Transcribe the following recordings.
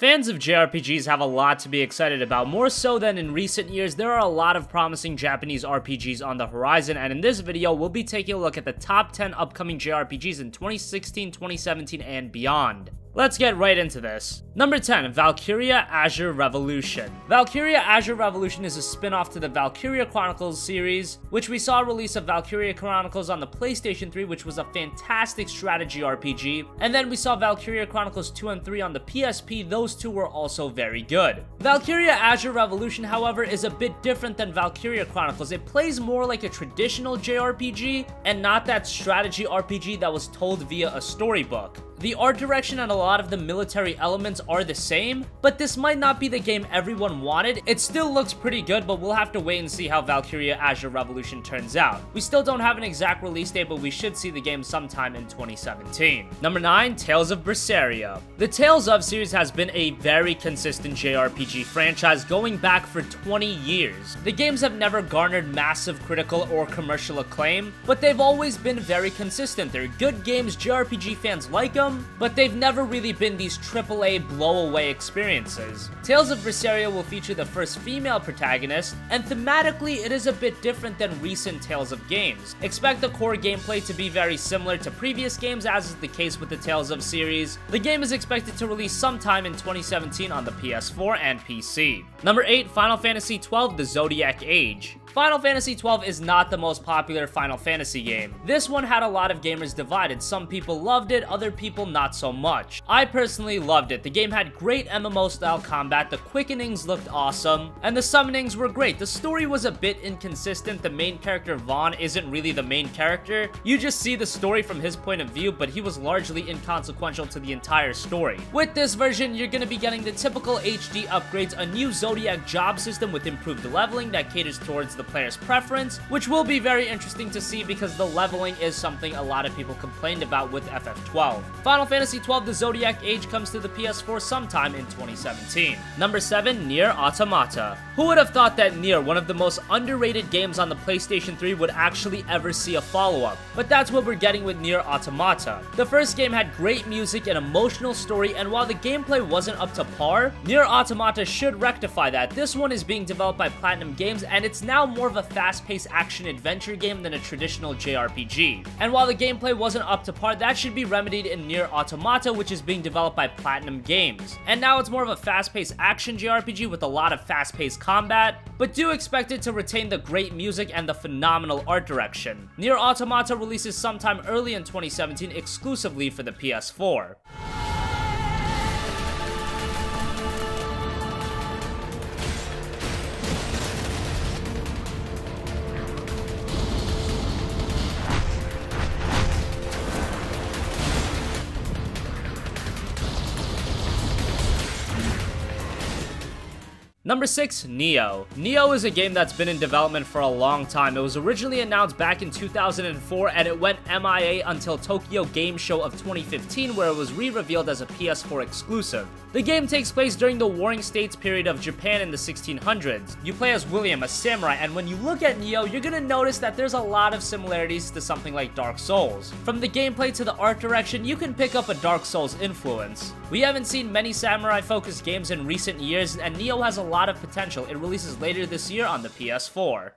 Fans of JRPGs have a lot to be excited about. More so than in recent years, there are a lot of promising Japanese RPGs on the horizon, and in this video, we'll be taking a look at the top 10 upcoming JRPGs in 2016, 2017, and beyond. Let's get right into this. Number 10, Valkyria Azure Revolution. Valkyria Azure Revolution is a spin-off to the Valkyria Chronicles series, which we saw a release of Valkyria Chronicles on the PlayStation 3, which was a fantastic strategy RPG, and then we saw Valkyria Chronicles 2 and 3 on the PSP. Those two were also very good. Valkyria Azure Revolution, however, is a bit different than Valkyria Chronicles. It plays more like a traditional JRPG, and not that strategy RPG that was told via a storybook. The art direction and a lot of the military elements are the same, but this might not be the game everyone wanted. It still looks pretty good, but we'll have to wait and see how Valkyria Azure Revolution turns out. We still don't have an exact release date, but we should see the game sometime in 2017. Number 9, Tales of Berseria. The Tales of series has been a very consistent JRPG franchise going back for 20 years. The games have never garnered massive critical or commercial acclaim, but they've always been very consistent. They're good games, JRPG fans like them, but they've never really been these AAA blow-away experiences. Tales of Berseria will feature the first female protagonist, and thematically it is a bit different than recent Tales of games. Expect the core gameplay to be very similar to previous games, as is the case with the Tales of series. The game is expected to release sometime in 2017 on the PS4 and PC. Number 8, Final Fantasy XII: The Zodiac Age. Final Fantasy XII is not the most popular Final Fantasy game. This one had a lot of gamers divided. Some people loved it, other people not so much. I personally loved it. The game had great MMO-style combat, the quickenings looked awesome, and the summonings were great. The story was a bit inconsistent. The main character, Vaughn, isn't really the main character. You just see the story from his point of view, but he was largely inconsequential to the entire story. With this version, you're gonna be getting the typical HD upgrades, a new Zodiac job system with improved leveling that caters towards the player's preference, which will be very interesting to see because the leveling is something a lot of people complained about with FF12. Final Fantasy XII: The Zodiac Age comes to the PS4 sometime in 2017. Number 7, Nier Automata. Who would have thought that Nier, one of the most underrated games on the PlayStation 3, would actually ever see a follow-up? But that's what we're getting with Nier Automata. The first game had great music, an emotional story, and while the gameplay wasn't up to par, Nier Automata should rectify that. This one is being developed by Platinum Games, and it's now more of a fast-paced action-adventure game than a traditional JRPG. And while the gameplay wasn't up to par, that should be remedied in Nier Automata, which is being developed by Platinum Games. And now it's more of a fast-paced action JRPG with a lot of fast-paced combat, but do expect it to retain the great music and the phenomenal art direction. Nier Automata releases sometime early in 2017 exclusively for the PS4. Number 6, Nioh. Nioh is a game that's been in development for a long time. It was originally announced back in 2004 and it went MIA until Tokyo Game Show of 2015, where it was re-revealed as a PS4 exclusive. The game takes place during the Warring States period of Japan in the 1600s. You play as William, a samurai, and when you look at Nioh, you're gonna notice that there's a lot of similarities to something like Dark Souls. From the gameplay to the art direction, you can pick up a Dark Souls influence. We haven't seen many samurai-focused games in recent years, and Nioh has a lot of potential. It releases later this year on the PS4.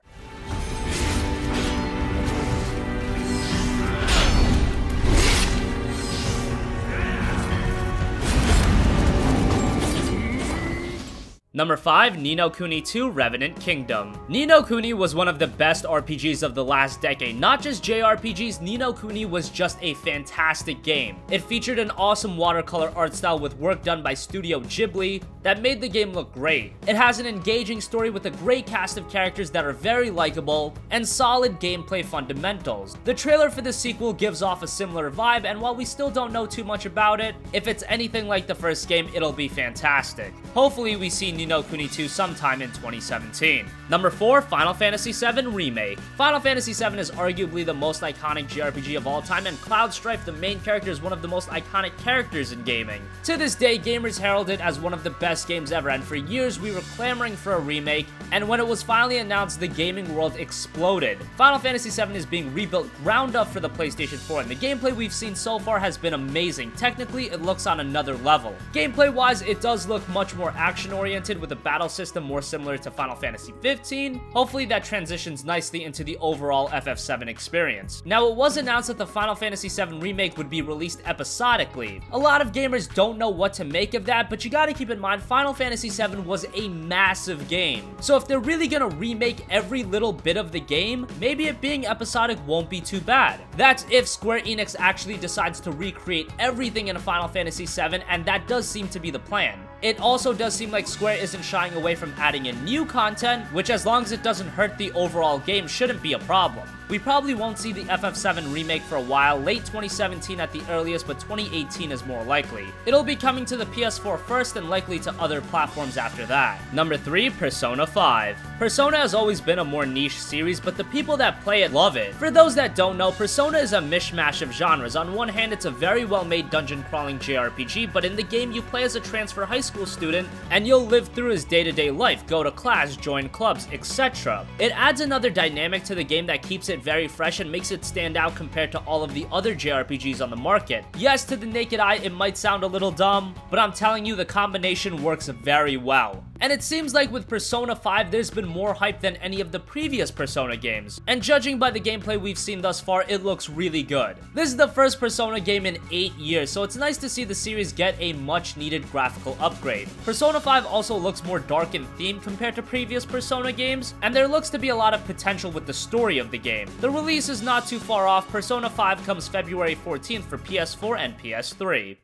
Number 5, Ni no Kuni 2: Revenant Kingdom. Ni no Kuni was one of the best RPGs of the last decade. Not just JRPGs, Ni no Kuni was just a fantastic game. It featured an awesome watercolor art style with work done by Studio Ghibli that made the game look great. It has an engaging story with a great cast of characters that are very likable and solid gameplay fundamentals. The trailer for the sequel gives off a similar vibe, and while we still don't know too much about it, if it's anything like the first game, it'll be fantastic. Hopefully we see Ni Ni no Kuni 2 sometime in 2017. Number 4, Final Fantasy VII Remake. Final Fantasy VII is arguably the most iconic JRPG of all time, and Cloud Strife, the main character, is one of the most iconic characters in gaming. To this day, gamers herald it as one of the best games ever, and for years we were clamoring for a remake, and when it was finally announced, the gaming world exploded. Final Fantasy VII is being rebuilt ground up for the PlayStation 4, and the gameplay we've seen so far has been amazing. Technically, it looks on another level. Gameplay-wise, it does look much more action-oriented with a battle system more similar to Final Fantasy 15. Hopefully that transitions nicely into the overall FF7 experience. Now, it was announced that the Final Fantasy VII Remake would be released episodically. A lot of gamers don't know what to make of that, but you gotta keep in mind, Final Fantasy VII was a massive game. So if they're really gonna remake every little bit of the game, maybe it being episodic won't be too bad. That's if Square Enix actually decides to recreate everything in Final Fantasy VII, and that does seem to be the plan. It also does seem like Square isn't shying away from adding in new content, which as long as it doesn't hurt the overall game shouldn't be a problem. We probably won't see the FF7 remake for a while, late 2017 at the earliest, but 2018 is more likely. It'll be coming to the PS4 first and likely to other platforms after that. Number 3, Persona 5. Persona has always been a more niche series, but the people that play it love it. For those that don't know, Persona is a mishmash of genres. On one hand, it's a very well-made dungeon-crawling JRPG, but in the game, you play as a transfer high school student, and you'll live through his day-to-day life, go to class, join clubs, etc. It adds another dynamic to the game that keeps it very fresh and makes it stand out compared to all of the other JRPGs on the market. Yes, to the naked eye, it might sound a little dumb, but I'm telling you, the combination works very well. And it seems like with Persona 5, there's been more hype than any of the previous Persona games. And judging by the gameplay we've seen thus far, it looks really good. This is the first Persona game in 8 years, so it's nice to see the series get a much-needed graphical upgrade. Persona 5 also looks more dark in theme compared to previous Persona games, and there looks to be a lot of potential with the story of the game. The release is not too far off. Persona 5 comes February 14th for PS4 and PS3.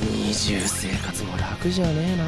二重生活も楽じゃねえな。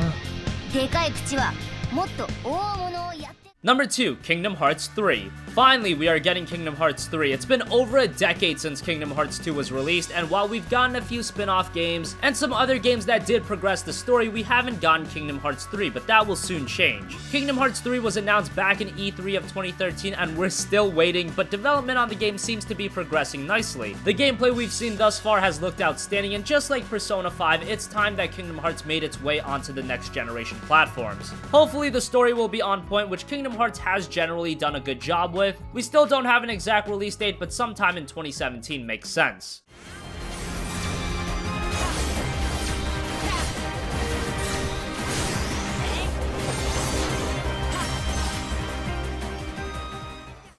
でかい口はもっと大物をやって。 Number 2, Kingdom Hearts 3. Finally, we are getting Kingdom Hearts 3. It's been over a decade since Kingdom Hearts 2 was released, and while we've gotten a few spin-off games and some other games that did progress the story, we haven't gotten Kingdom Hearts 3, but that will soon change. Kingdom Hearts 3 was announced back in E3 of 2013, and we're still waiting, but development on the game seems to be progressing nicely. The gameplay we've seen thus far has looked outstanding, and just like Persona 5, it's time that Kingdom Hearts made its way onto the next generation platforms. Hopefully the story will be on point, which Kingdom Hearts has generally done a good job with. We still don't have an exact release date, but sometime in 2017 makes sense.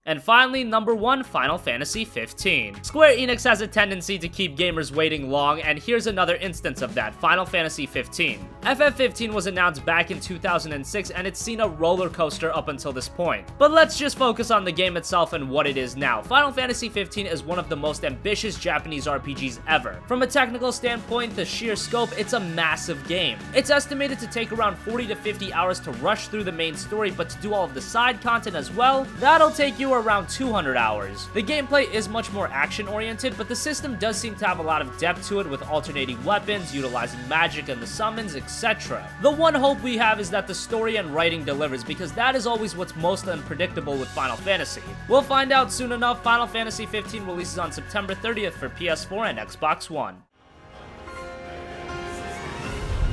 And finally, number 1, Final Fantasy 15. Square Enix has a tendency to keep gamers waiting long, and here's another instance of that, Final Fantasy 15. FF15 was announced back in 2006, and it's seen a roller coaster up until this point. But let's just focus on the game itself and what it is now. Final Fantasy 15 is one of the most ambitious Japanese RPGs ever. From a technical standpoint, the sheer scope, it's a massive game. It's estimated to take around 40 to 50 hours to rush through the main story, but to do all of the side content as well, that'll take you around 200 hours. The gameplay is much more action-oriented, but the system does seem to have a lot of depth to it with alternating weapons, utilizing magic and the summons, etc. The one hope we have is that the story and writing delivers, because that is always what's most unpredictable with Final Fantasy. We'll find out soon enough. Final Fantasy 15 releases on September 30th for PS4 and Xbox One.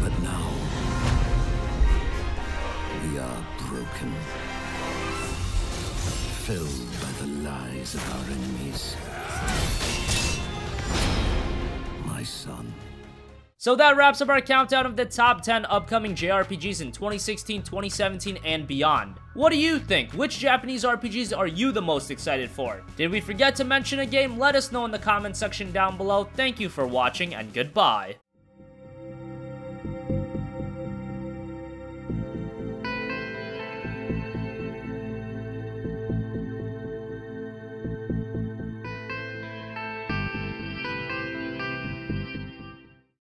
But now, we are broken. Filled by the lies of our enemies. My son. So that wraps up our countdown of the top 10 upcoming JRPGs in 2016, 2017, and beyond. What do you think? Which Japanese RPGs are you the most excited for? Did we forget to mention a game? Let us know in the comment section down below. Thank you for watching, and goodbye.